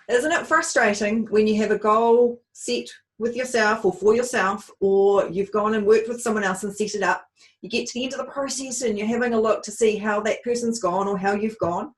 Isn't it frustrating when you have a goal set with yourself or for yourself, or you've gone and worked with someone else and set it up, you get to the end of the process and you're having a look to see how that person's gone or how you've gone,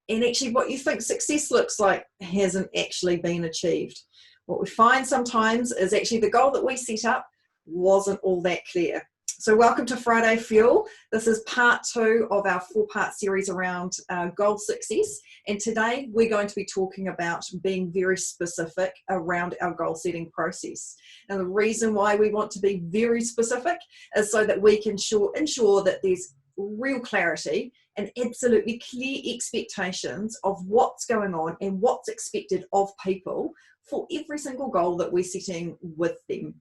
and actually what you think success looks like hasn't actually been achieved. What we find sometimes is actually the goal that we set up wasn't all that clear. So welcome to Friday Fuel. This is part 2 of our 4-part series around goal success. And today we're going to be talking about being very specific around our goal setting process. And the reason why we want to be very specific is so that we can ensure that there's real clarity and absolutely clear expectations of what's going on and what's expected of people for every single goal that we're setting with them.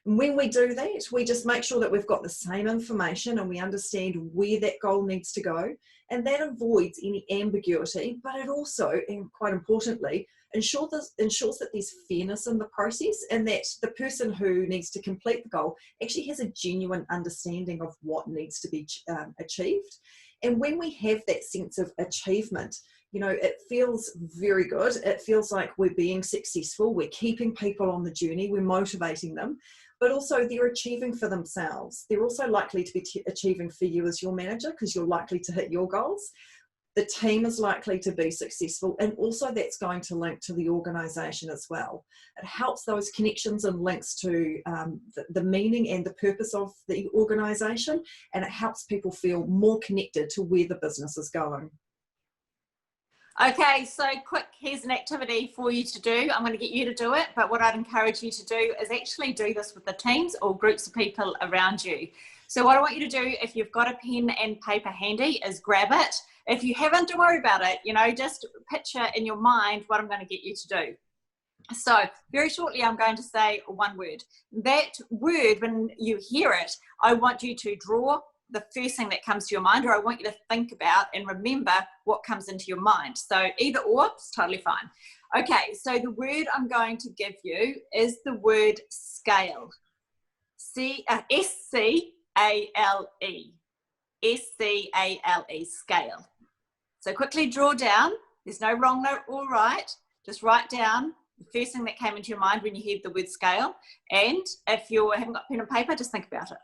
When we do that, we just make sure that we've got the same information and we understand where that goal needs to go. And that avoids any ambiguity, but it also, and quite importantly, ensures that there's fairness in the process and that the person who needs to complete the goal actually has a genuine understanding of what needs to be achieved. And when we have that sense of achievement, you know, it feels very good. It feels like we're being successful. We're keeping people on the journey. We're motivating them. But also they're achieving for themselves. They're also likely to be achieving for you as your manager because you're likely to hit your goals. The team is likely to be successful, and also that's going to link to the organisation as well. It helps those connections and links to the meaning and the purpose of the organisation, and it helps people feel more connected to where the business is going. Okay, so quick, here's an activity for you to do. I'm going to get you to do it, but what I'd encourage you to do is actually do this with the teams or groups of people around you. So what I want you to do, if you've got a pen and paper handy, is grab it. If you haven't, don't worry about it. You know, just picture in your mind what I'm going to get you to do. So very shortly, I'm going to say one word. That word, when you hear it, I want you to draw the first thing that comes to your mind, or I want you to think about and remember what comes into your mind. So either or, it's totally fine. Okay, so the word I'm going to give you is the word scale. S-C-A-L-E. S-C-A-L-E, scale. So quickly draw down. There's no wrong, no or right. Just write down the first thing that came into your mind when you heard the word scale. And if you haven't got pen and paper, just think about it.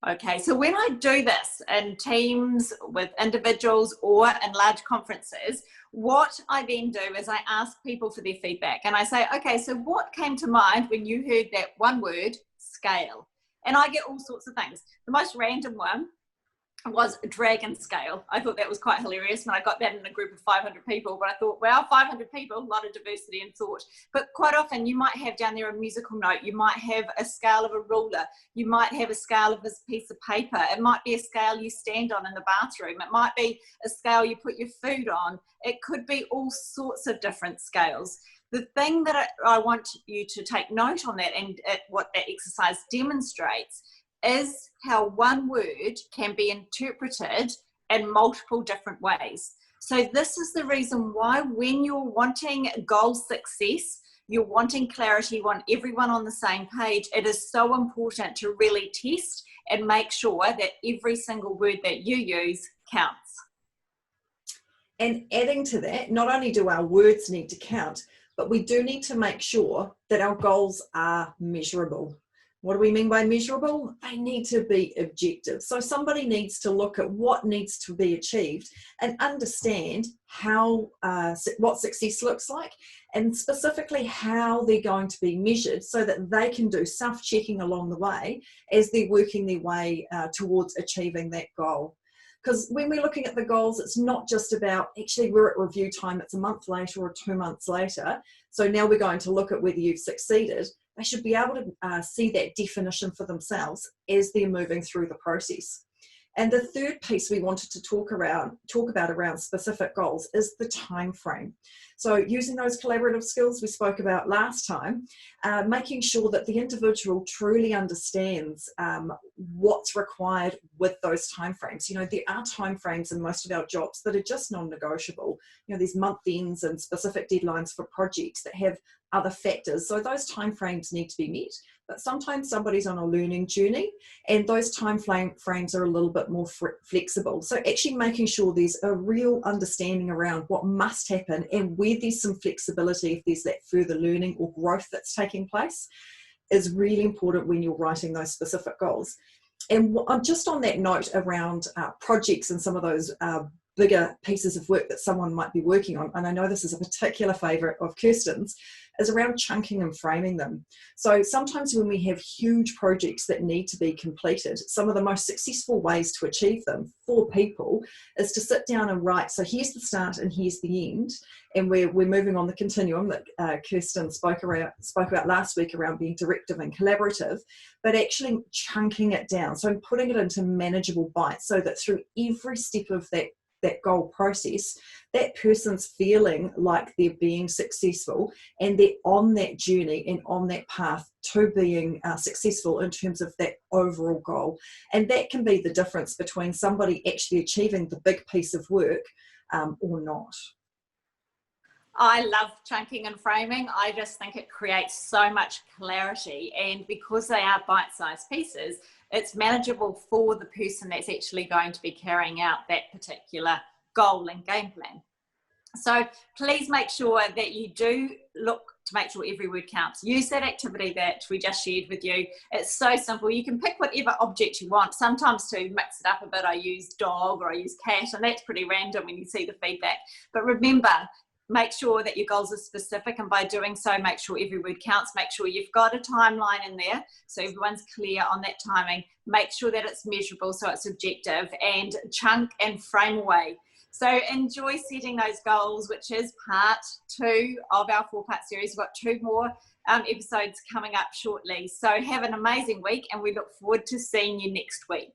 Okay, so when I do this in teams with individuals or in large conferences, what I then do is I ask people for their feedback and I say, okay, so what came to mind when you heard that one word, scale? And I get all sorts of things. The most random one was dragon scale. I thought that was quite hilarious when I got that in a group of 500 people, but I thought, well, 500 people, a lot of diversity in thought. But quite often you might have down there a musical note, you might have a scale of a ruler, you might have a scale of this piece of paper, it might be a scale you stand on in the bathroom, it might be a scale you put your food on, it could be all sorts of different scales. The thing that I want you to take note on that, and what that exercise demonstrates, is how one word can be interpreted in multiple different ways. So this is the reason why when you're wanting goal success, you're wanting clarity, you want everyone on the same page, it is so important to really test and make sure that every single word that you use counts. And adding to that, not only do our words need to count, but we do need to make sure that our goals are measurable. What do we mean by measurable? They need to be objective. So somebody needs to look at what needs to be achieved and understand how what success looks like, and specifically how they're going to be measured so that they can do self-checking along the way as they're working their way towards achieving that goal. Because when we're looking at the goals, it's not just about, actually, we're at review time, it's a month later or 2 months later, so now we're going to look at whether you've succeeded. They should be able to see that definition for themselves as they're moving through the process. And the third piece we wanted to talk about around specific goals is the time frame. So using those collaborative skills we spoke about last time, making sure that the individual truly understands what's required with those time frames. You know, there are time frames in most of our jobs that are just non-negotiable. You know, there's month ends and specific deadlines for projects that have other factors. So those timeframes need to be met, but sometimes somebody's on a learning journey and those frames are a little bit more flexible. So actually making sure there's a real understanding around what must happen and where there's some flexibility if there's that further learning or growth that's taking place is really important when you're writing those specific goals. And just on that note around projects and some of those bigger pieces of work that someone might be working on, and I know this is a particular favourite of Kirsten's, is around chunking and framing them. So sometimes when we have huge projects that need to be completed, some of the most successful ways to achieve them for people is to sit down and write, so here's the start and here's the end, and we're moving on the continuum that Kirsten spoke about last week around being directive and collaborative, but actually chunking it down, so putting it into manageable bites so that through every step of that goal process, that person's feeling like they're being successful and they're on that journey and on that path to being successful in terms of that overall goal. And that can be the difference between somebody actually achieving the big piece of work or not. I love chunking and framing. I just think it creates so much clarity, and because they are bite-sized pieces, it's manageable for the person that's actually going to be carrying out that particular goal and game plan. So please make sure that you do look to make sure every word counts. Use that activity that we just shared with you. It's so simple. You can pick whatever object you want. Sometimes to mix it up a bit, I use dog or I use cat, and that's pretty random when you see the feedback. But remember, make sure that your goals are specific, and by doing so, make sure every word counts. Make sure you've got a timeline in there so everyone's clear on that timing. Make sure that it's measurable so it's objective, and chunk and frame away. So enjoy setting those goals, which is part 2 of our 4-part series. We've got 2 more episodes coming up shortly. So have an amazing week, and we look forward to seeing you next week.